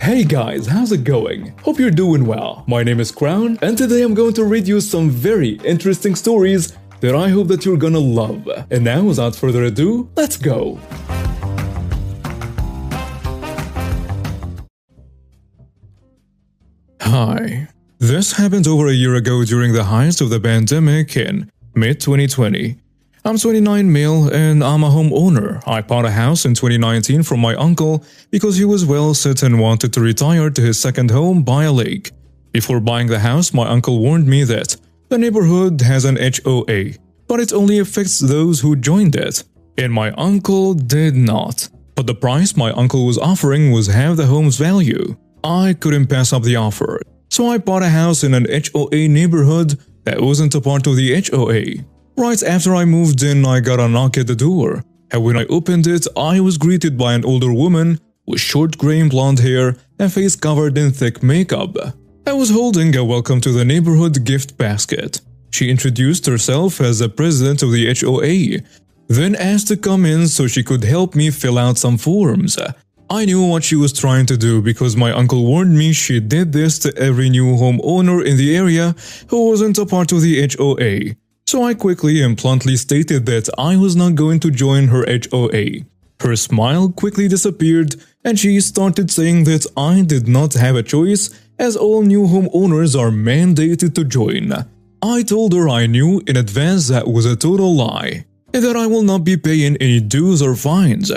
Hey guys, how's it going? Hope you're doing well. My name is Crown, and today I'm going to read you some very interesting stories that I hope that you're gonna love. And now, without further ado, let's go! Hi. This happened over a year ago during the height of the pandemic in mid-2020. I'm 29 male and I'm a homeowner. I bought a house in 2019 from my uncle because he was well set and wanted to retire to his second home by a lake. Before buying the house, my uncle warned me that the neighborhood has an HOA, but it only affects those who joined it. And my uncle did not. But the price my uncle was offering was half the home's value. I couldn't pass up the offer. So I bought a house in an HOA neighborhood that wasn't a part of the HOA. Right after I moved in, I got a knock at the door, and when I opened it, I was greeted by an older woman with short graying blonde hair and face covered in thick makeup. I was holding a welcome to the neighborhood gift basket. She introduced herself as the president of the HOA, then asked to come in so she could help me fill out some forms. I knew what she was trying to do because my uncle warned me she did this to every new homeowner in the area who wasn't a part of the HOA. So I quickly and bluntly stated that I was not going to join her HOA. Her smile quickly disappeared and she started saying that I did not have a choice as all new homeowners are mandated to join. I told her I knew in advance that was a total lie and that I will not be paying any dues or fines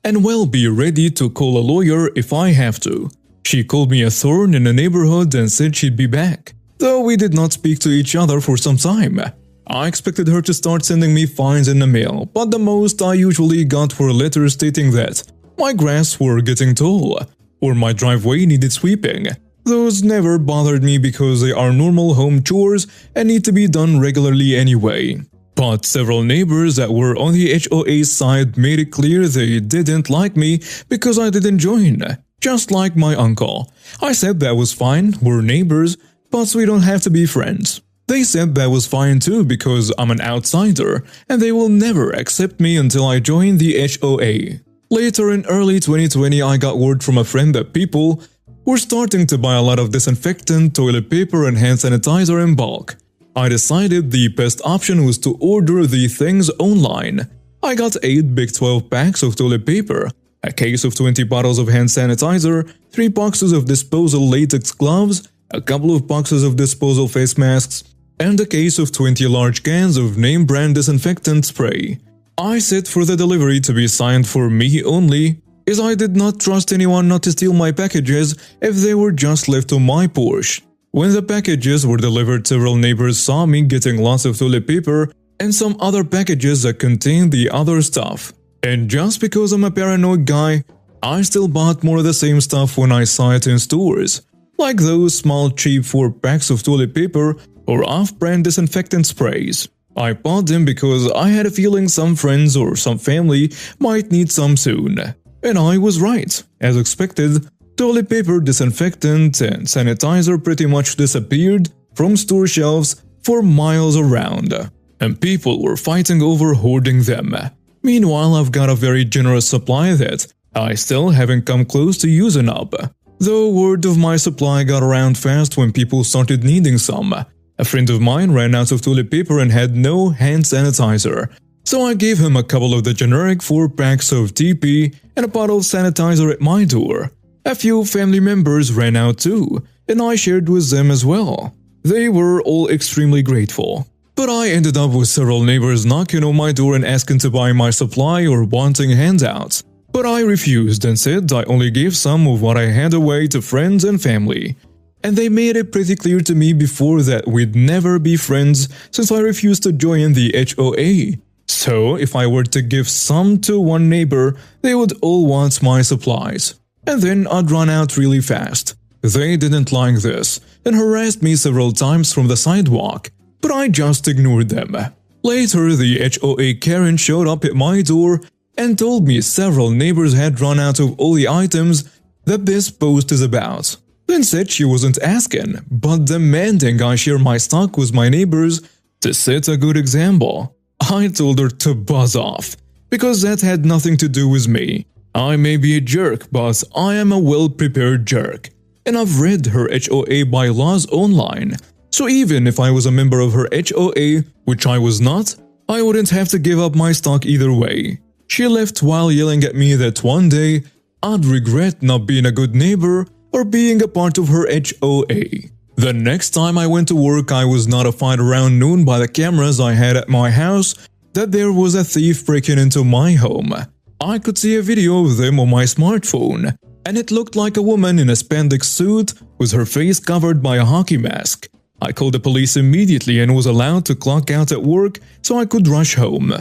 and will be ready to call a lawyer if I have to. She called me a thorn in the neighborhood and said she'd be back, though we did not speak to each other for some time. I expected her to start sending me fines in the mail, but the most I usually got were letters stating that my grass were getting tall, or my driveway needed sweeping. Those never bothered me because they are normal home chores and need to be done regularly anyway. But several neighbors that were on the HOA side made it clear they didn't like me because I didn't join, just like my uncle. I said that was fine, we're neighbors, but we don't have to be friends. They said that was fine too because I'm an outsider and they will never accept me until I join the HOA. Later in early 2020, I got word from a friend that people were starting to buy a lot of disinfectant, toilet paper and hand sanitizer in bulk. I decided the best option was to order the things online. I got 8 big 12 packs of toilet paper, a case of 20 bottles of hand sanitizer, 3 boxes of disposal latex gloves, a couple of boxes of disposal face masks, and a case of 20 large cans of name brand disinfectant spray. I said for the delivery to be signed for me only, as I did not trust anyone not to steal my packages if they were just left on my porch. When the packages were delivered, several neighbors saw me getting lots of toilet paper and some other packages that contained the other stuff. And just because I'm a paranoid guy, I still bought more of the same stuff when I saw it in stores, like those small cheap 4 packs of toilet paper or off-brand disinfectant sprays. I bought them because I had a feeling some friends or some family might need some soon. And I was right. As expected, toilet paper, disinfectant, and sanitizer pretty much disappeared from store shelves for miles around, and people were fighting over hoarding them. Meanwhile, I've got a very generous supply that I still haven't come close to using up. Though word of my supply got around fast when people started needing some. A friend of mine ran out of toilet paper and had no hand sanitizer, so I gave him a couple of the generic 4 packs of TP and a bottle of sanitizer at my door. A few family members ran out too, and I shared with them as well. They were all extremely grateful. But I ended up with several neighbors knocking on my door and asking to buy my supply or wanting handouts. But I refused and said I only gave some of what I had away to friends and family. And they made it pretty clear to me before that we'd never be friends since I refused to join the HOA. So if I were to give some to one neighbor, they would all want my supplies. And then I'd run out really fast. They didn't like this and harassed me several times from the sidewalk, but I just ignored them. Later, the HOA Karen showed up at my door and told me several neighbors had run out of all the items that this post is about. Then said she wasn't asking, but demanding I share my stock with my neighbors to set a good example. I told her to buzz off, because that had nothing to do with me. I may be a jerk, but I am a well-prepared jerk. And I've read her HOA bylaws online. So even if I was a member of her HOA, which I was not, I wouldn't have to give up my stock either way. She left while yelling at me that one day, I'd regret not being a good neighbor or being a part of her HOA. The next time I went to work, I was notified around noon by the cameras I had at my house that there was a thief breaking into my home. I could see a video of them on my smartphone, and it looked like a woman in a spandex suit with her face covered by a hockey mask. I called the police immediately and was allowed to clock out at work so I could rush home.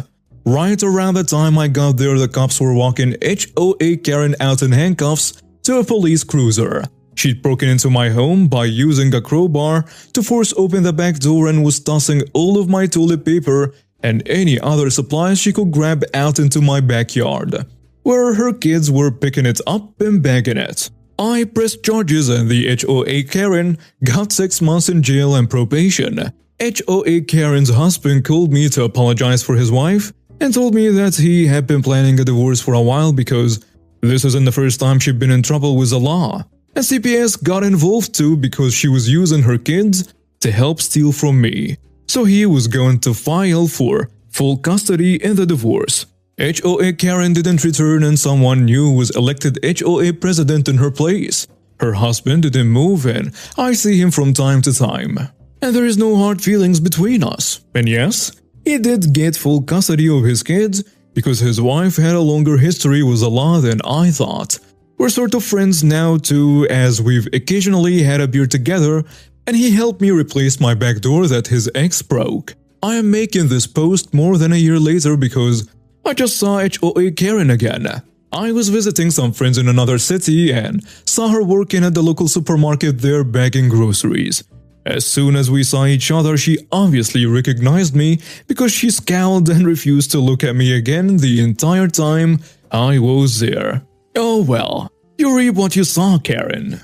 Right around the time I got there, the cops were walking HOA Karen out in handcuffs to a police cruiser. She'd broken into my home by using a crowbar to force open the back door and was tossing all of my toilet paper and any other supplies she could grab out into my backyard, where her kids were picking it up and bagging it. I pressed charges and the HOA Karen got 6 months in jail and probation. HOA Karen's husband called me to apologize for his wife and told me that he had been planning a divorce for a while because this isn't the first time she'd been in trouble with the law. And CPS got involved too because she was using her kids to help steal from me. So he was going to file for full custody in the divorce. HOA Karen didn't return and someone new was elected HOA president in her place. Her husband didn't move and I see him from time to time. And there is no hard feelings between us. And yes, he did get full custody of his kids because his wife had a longer history with the law than I thought. We're sort of friends now too, as we've occasionally had a beer together, and he helped me replace my back door that his ex broke. I am making this post more than a year later because I just saw HOA Karen again. I was visiting some friends in another city and saw her working at the local supermarket there bagging groceries. As soon as we saw each other, she obviously recognized me because she scowled and refused to look at me again the entire time I was there. Oh well, you reap what you saw, Karen.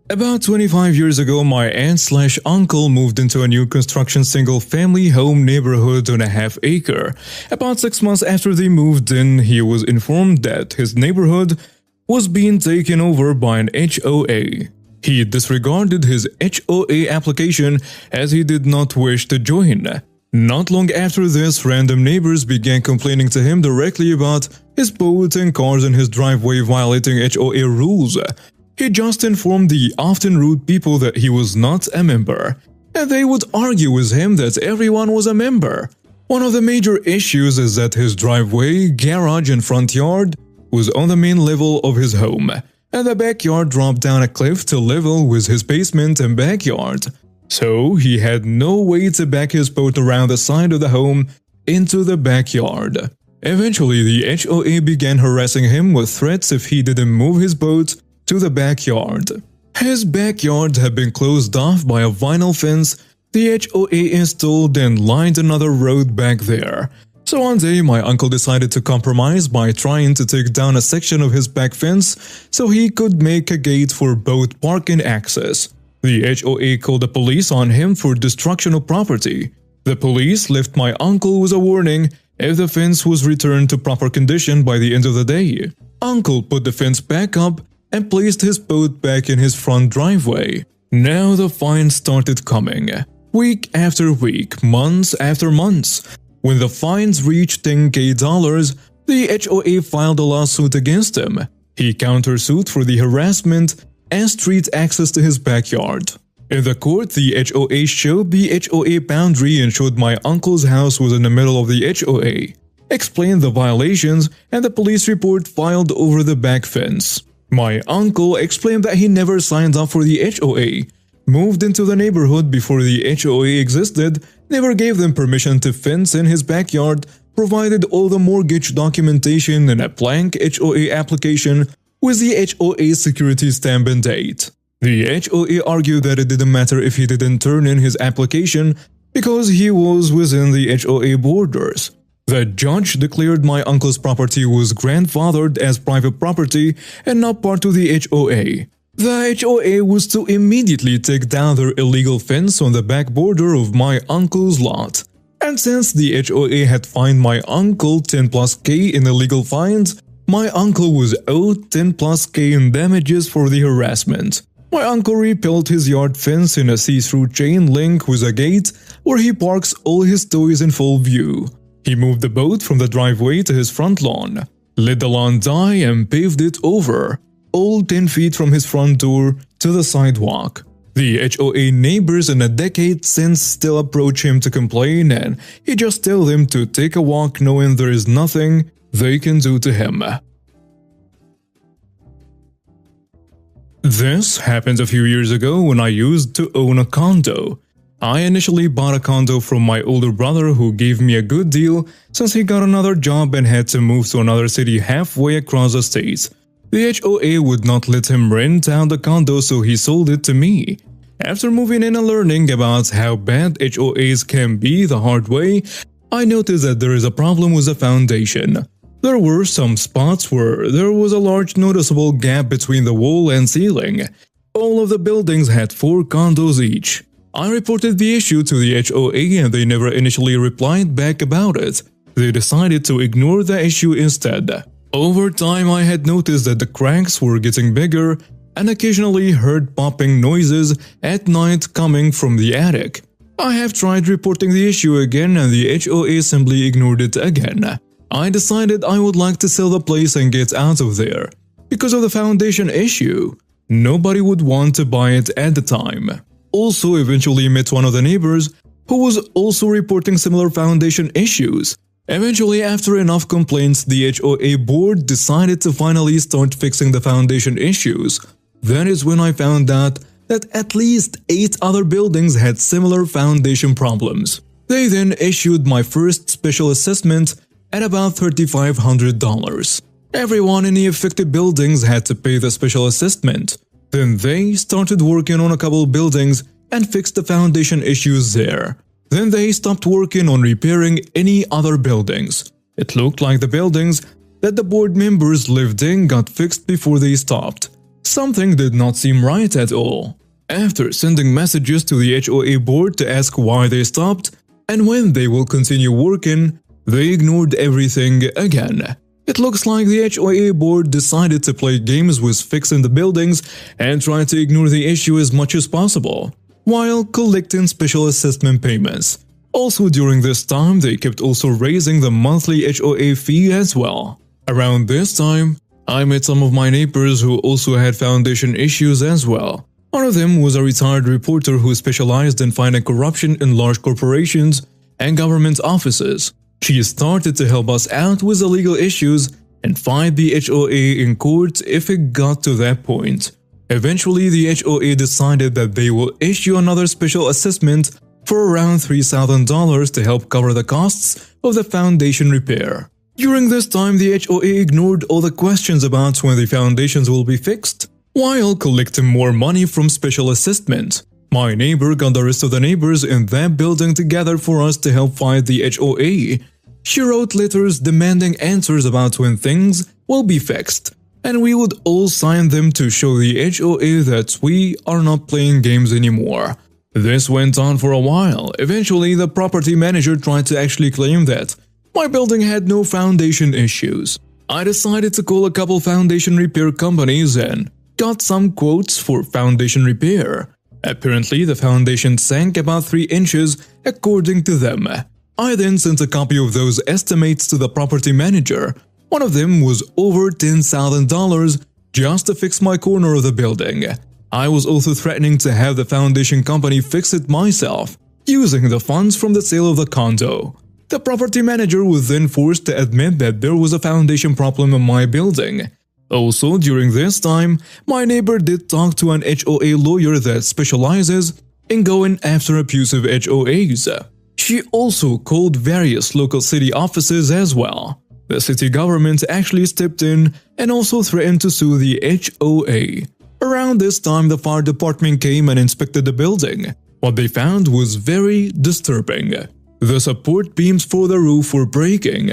About 25 years ago, my aunt/uncle moved into a new construction single-family home neighborhood on a half-acre. About 6 months after they moved in, he was informed that his neighborhood was being taken over by an HOA. He disregarded his HOA application as he did not wish to join. Not long after this, random neighbors began complaining to him directly about his boat and cars in his driveway violating HOA rules. He just informed the often rude people that he was not a member, and they would argue with him that everyone was a member. One of the major issues is that his driveway, garage and front yard was on the main level of his home, and the backyard dropped down a cliff to level with his basement and backyard. So he had no way to back his boat around the side of the home into the backyard. Eventually, the HOA began harassing him with threats if he didn't move his boat to the backyard. His backyard had been closed off by a vinyl fence the HOA installed and lined another road back there. So one day my uncle decided to compromise by trying to take down a section of his back fence so he could make a gate for boat parking access. The HOA called the police on him for destruction of property. The police left my uncle with a warning if the fence was returned to proper condition by the end of the day. Uncle put the fence back up and placed his boat back in his front driveway. Now the fines started coming. Week after week, months after months. When the fines reached $10,000, the HOA filed a lawsuit against him. He countersued for the harassment and street access to his backyard. In the court, the HOA showed the HOA boundary and showed my uncle's house was in the middle of the HOA, explained the violations, and the police report filed over the back fence. My uncle explained that he never signed up for the HOA, moved into the neighborhood before the HOA existed, never gave them permission to fence in his backyard, provided all the mortgage documentation and a blank HOA application with the HOA security stamp and date. The HOA argued that it didn't matter if he didn't turn in his application because he was within the HOA borders. The judge declared my uncle's property was grandfathered as private property and not part of the HOA. The HOA was to immediately take down their illegal fence on the back border of my uncle's lot. And since the HOA had fined my uncle 10 plus K in illegal fines, my uncle was owed 10 plus K in damages for the harassment. My uncle rebuilt his yard fence in a see-through chain link with a gate where he parks all his toys in full view. He moved the boat from the driveway to his front lawn, let the lawn die and paved it over, all 10 feet from his front door to the sidewalk. The HOA neighbors in a decade since still approach him to complain, and he just tells them to take a walk knowing there is nothing they can do to him. This happened a few years ago when I used to own a condo. I initially bought a condo from my older brother who gave me a good deal since he got another job and had to move to another city halfway across the state. The HOA would not let him rent out the condo, so he sold it to me. After moving in and learning about how bad HOAs can be the hard way, I noticed that there is a problem with the foundation. There were some spots where there was a large noticeable gap between the wall and ceiling. All of the buildings had 4 condos each. I reported the issue to the HOA and they never initially replied back about it. They decided to ignore the issue instead. Over time, I had noticed that the cracks were getting bigger and occasionally heard popping noises at night coming from the attic. I have tried reporting the issue again and the HOA simply ignored it again. I decided I would like to sell the place and get out of there. Because of the foundation issue, nobody would want to buy it at the time. Also, eventually met one of the neighbors who was also reporting similar foundation issues. Eventually, after enough complaints, the HOA board decided to finally start fixing the foundation issues. That is when I found out that at least 8 other buildings had similar foundation problems. They then issued my first special assessment at about $3,500. Everyone in the affected buildings had to pay the special assessment. Then they started working on a couple buildings and fixed the foundation issues there. Then they stopped working on repairing any other buildings. It looked like the buildings that the board members lived in got fixed before they stopped. Something did not seem right at all. After sending messages to the HOA board to ask why they stopped and when they will continue working, they ignored everything again. It looks like the HOA board decided to play games with fixing the buildings and try to ignore the issue as much as possible, while collecting special assessment payments. Also during this time, they kept also raising the monthly HOA fee as well. Around this time, I met some of my neighbors who also had foundation issues as well. One of them was a retired reporter who specialized in finding corruption in large corporations and government offices. She started to help us out with the legal issues and fight the HOA in court if it got to that point. Eventually, the HOA decided that they will issue another special assessment for around $3,000 to help cover the costs of the foundation repair. During this time, the HOA ignored all the questions about when the foundations will be fixed, while collecting more money from special assessment. My neighbor got the rest of the neighbors in that building together for us to help fight the HOA. She wrote letters demanding answers about when things will be fixed, and we would all sign them to show the HOA that we are not playing games anymore. This went on for a while. Eventually, the property manager tried to actually claim that my building had no foundation issues. I decided to call a couple foundation repair companies and got some quotes for foundation repair. Apparently, the foundation sank about 3 inches according to them. I then sent a copy of those estimates to the property manager. One of them was over $10,000 just to fix my corner of the building. I was also threatening to have the foundation company fix it myself, using the funds from the sale of the condo. The property manager was then forced to admit that there was a foundation problem in my building. Also, during this time, my neighbor did talk to an HOA lawyer that specializes in going after abusive HOAs. She also called various local city offices as well. The city government actually stepped in and also threatened to sue the HOA. Around this time, the fire department came and inspected the building. What they found was very disturbing. The support beams for the roof were breaking.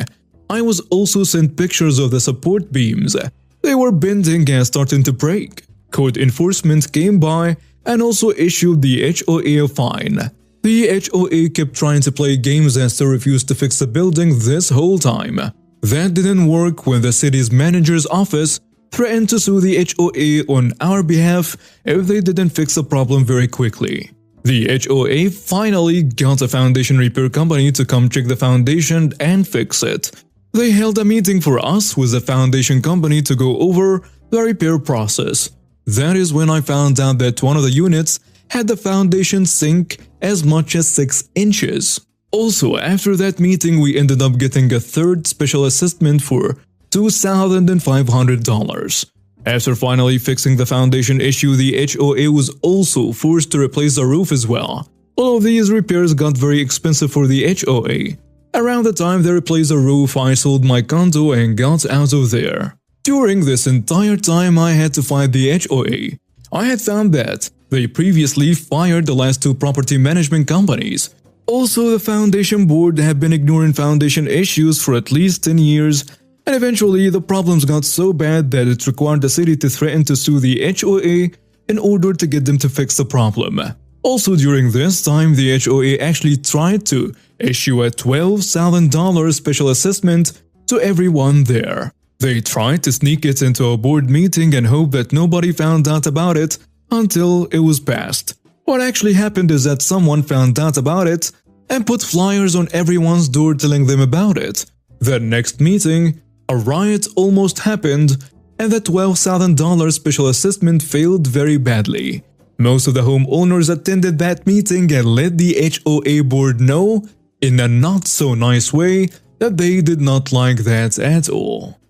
I was also sent pictures of the support beams. They were bending and starting to break. Code enforcement came by and also issued the HOA a fine. The HOA kept trying to play games and still refused to fix the building this whole time. That didn't work when the city's manager's office threatened to sue the HOA on our behalf if they didn't fix the problem very quickly. The HOA finally got a foundation repair company to come check the foundation and fix it. They held a meeting for us with the foundation company to go over the repair process. That is when I found out that one of the units had the foundation sink as much as 6 inches. Also, after that meeting, we ended up getting a third special assessment for $2,500. After finally fixing the foundation issue, the HOA was also forced to replace the roof as well. All of these repairs got very expensive for the HOA. Around the time they replaced the roof, I sold my condo and got out of there. During this entire time, I had to fight the HOA. I had found that they previously fired the last 2 property management companies. Also, the foundation board had been ignoring foundation issues for at least 10 years, and eventually the problems got so bad that it required the city to threaten to sue the HOA in order to get them to fix the problem. Also, during this time, the HOA actually tried to issue a $12,000 special assessment to everyone there. They tried to sneak it into a board meeting and hope that nobody found out about it until it was passed. What actually happened is that someone found out about it and put flyers on everyone's door telling them about it. The next meeting, a riot almost happened, and the $12,000 special assessment failed very badly. Most of the homeowners attended that meeting and let the HOA board know in a not so nice way that they did not like that at all.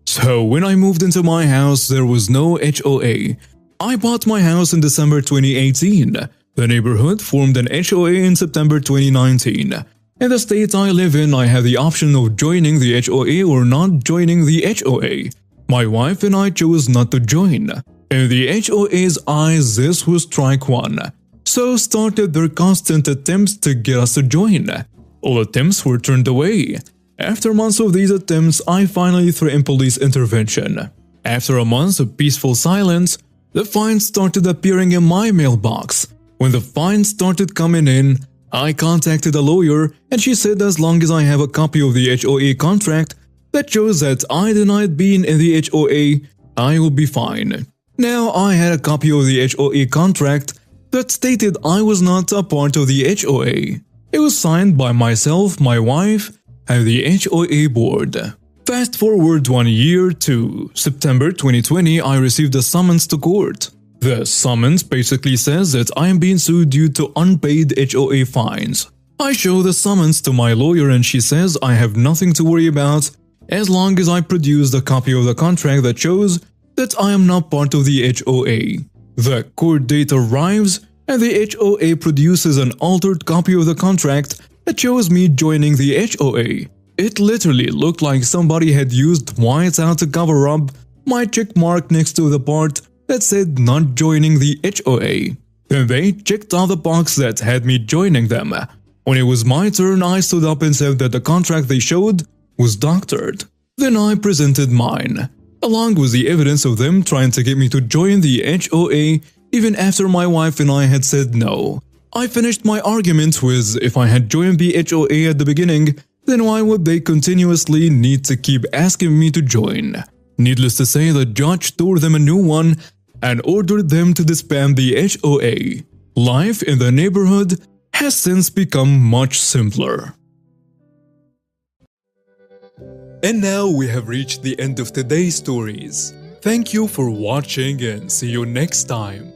So when I moved into my house, there was no HOA. I bought my house in December 2018. The neighborhood formed an HOA in September 2019. In the state I live in, I have the option of joining the HOA or not joining the HOA. My wife and I chose not to join. In the HOA's eyes, this was strike 1. So started their constant attempts to get us to join. All attempts were turned away. After months of these attempts, I finally threatened police intervention. After a month of peaceful silence, the fines started appearing in my mailbox. When the fines started coming in, I contacted a lawyer and she said as long as I have a copy of the HOA contract that shows that I denied being in the HOA, I will be fine. Now I had a copy of the HOA contract that stated I was not a part of the HOA. It was signed by myself, my wife, and the HOA board. Fast forward 1 year to September 2020, I received a summons to court. The summons basically says that I am being sued due to unpaid HOA fines. I show the summons to my lawyer and she says I have nothing to worry about as long as I produce the copy of the contract that shows that I am not part of the HOA. The court date arrives and the HOA produces an altered copy of the contract that shows me joining the HOA. It literally looked like somebody had used whiteout to cover up my check mark next to the part that said not joining the HOA. Then they checked off the box that had me joining them. When it was my turn, I stood up and said that the contract they showed was doctored. Then I presented mine, along with the evidence of them trying to get me to join the HOA even after my wife and I had said no. I finished my argument with if I had joined the HOA at the beginning, then why would they continuously need to keep asking me to join? Needless to say, the judge tore them a new one and ordered them to disband the HOA. Life in the neighborhood has since become much simpler. And now we have reached the end of today's stories. Thank you for watching and see you next time.